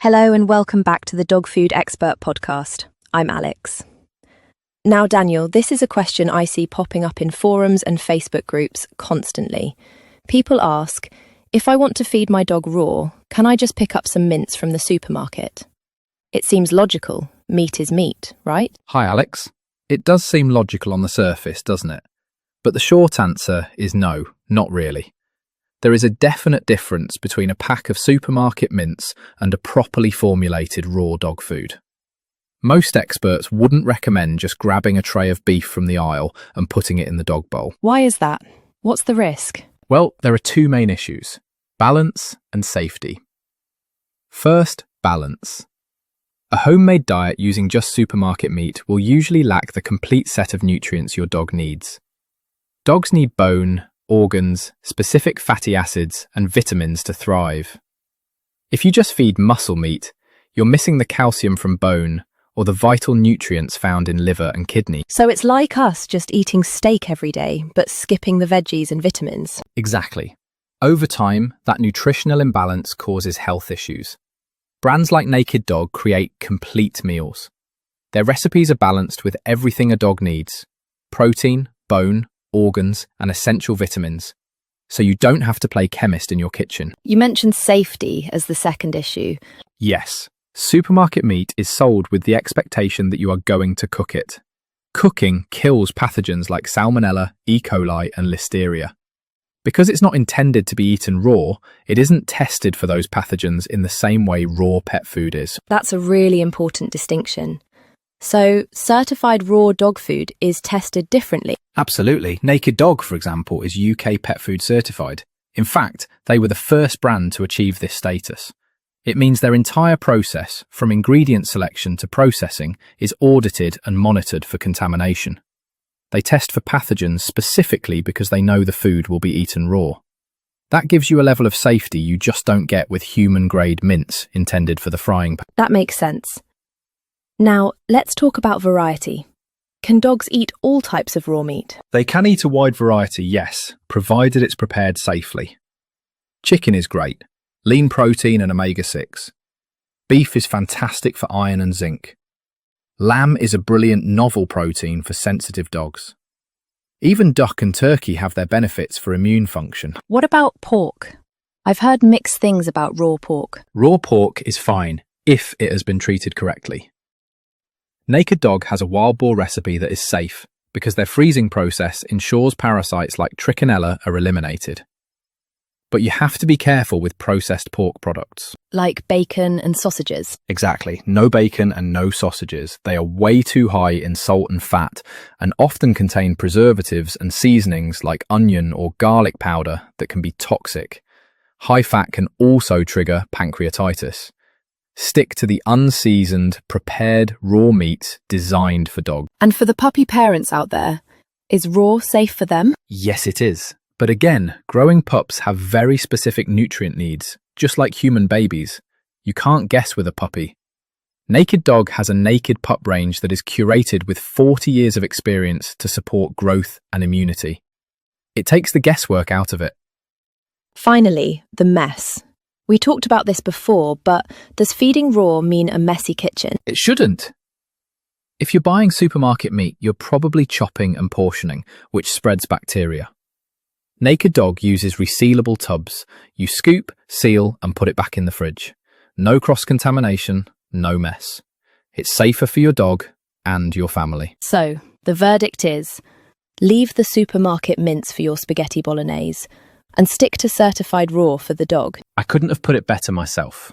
Hello and welcome back to the Dog Food Expert podcast. I'm Alex. Now, Daniel, this is a question I see popping up in forums and Facebook groups constantly. People ask, if I want to feed my dog raw, can I just pick up some mince from the supermarket? It seems logical. Meat is meat, right? Hi, Alex. It does seem logical on the surface, doesn't it? But the short answer is no, not really. There is a definite difference between a pack of supermarket mince and a properly formulated raw dog food. Most experts wouldn't recommend just grabbing a tray of beef from the aisle and putting it in the dog bowl. Why is that? What's the risk? Well, there are two main issues: balance and safety. First, balance. A homemade diet using just supermarket meat will usually lack the complete set of nutrients your dog needs. Dogs need bone, organs, specific fatty acids, and vitamins to thrive. If you just feed muscle meat, you're missing the calcium from bone or the vital nutrients found in liver and kidney. So it's like us just eating steak every day, but skipping the veggies and vitamins. Exactly. Over time, that nutritional imbalance causes health issues. Brands like Naked Dog create complete meals. Their recipes are balanced with everything a dog needs: protein, bone, organs, and essential vitamins, so you don't have to play chemist in your kitchen. You mentioned safety as the second issue. Yes, supermarket meat is sold with the expectation that you are going to cook it. Cooking kills pathogens like Salmonella, E. coli, and Listeria. Because it's not intended to be eaten raw, it isn't tested for those pathogens in the same way raw pet food is. That's a really important distinction. So, certified raw dog food is tested differently. Absolutely. Naked Dog, for example, is UK Pet Food certified. In fact, they were the first brand to achieve this status. It means their entire process, from ingredient selection to processing, is audited and monitored for contamination. They test for pathogens specifically because they know the food will be eaten raw. That gives you a level of safety you just don't get with human-grade mince intended for the frying pan. That makes sense. Now, let's talk about variety. Can dogs eat all types of raw meat? They can eat a wide variety, yes, provided it's prepared safely. Chicken is great, lean protein and omega-6. Beef is fantastic for iron and zinc. Lamb is a brilliant novel protein for sensitive dogs. Even duck and turkey have their benefits for immune function. What about pork? I've heard mixed things about raw pork. Raw pork is fine, if it has been treated correctly. Naked Dog has a wild boar recipe that is safe because their freezing process ensures parasites like trichinella are eliminated. But you have to be careful with processed pork products. Like bacon and sausages. Exactly. No bacon and no sausages. They are way too high in salt and fat and often contain preservatives and seasonings like onion or garlic powder that can be toxic. High fat can also trigger pancreatitis. Stick to the unseasoned, prepared raw meat designed for dogs. And for the puppy parents out there, is raw safe for them? Yes, it is. But again, growing pups have very specific nutrient needs, just like human babies. You can't guess with a puppy. Naked Dog has a naked pup range that is curated with 40 years of experience to support growth and immunity. It takes the guesswork out of it. Finally, the mess. We talked about this before, but does feeding raw mean a messy kitchen? It shouldn't. If you're buying supermarket meat, you're probably chopping and portioning, which spreads bacteria. Naked Dog uses resealable tubs. You scoop, seal, and put it back in the fridge. No cross-contamination, no mess. It's safer for your dog and your family. So, the verdict is, leave the supermarket mince for your spaghetti bolognese and stick to certified raw for the dog. I couldn't have put it better myself.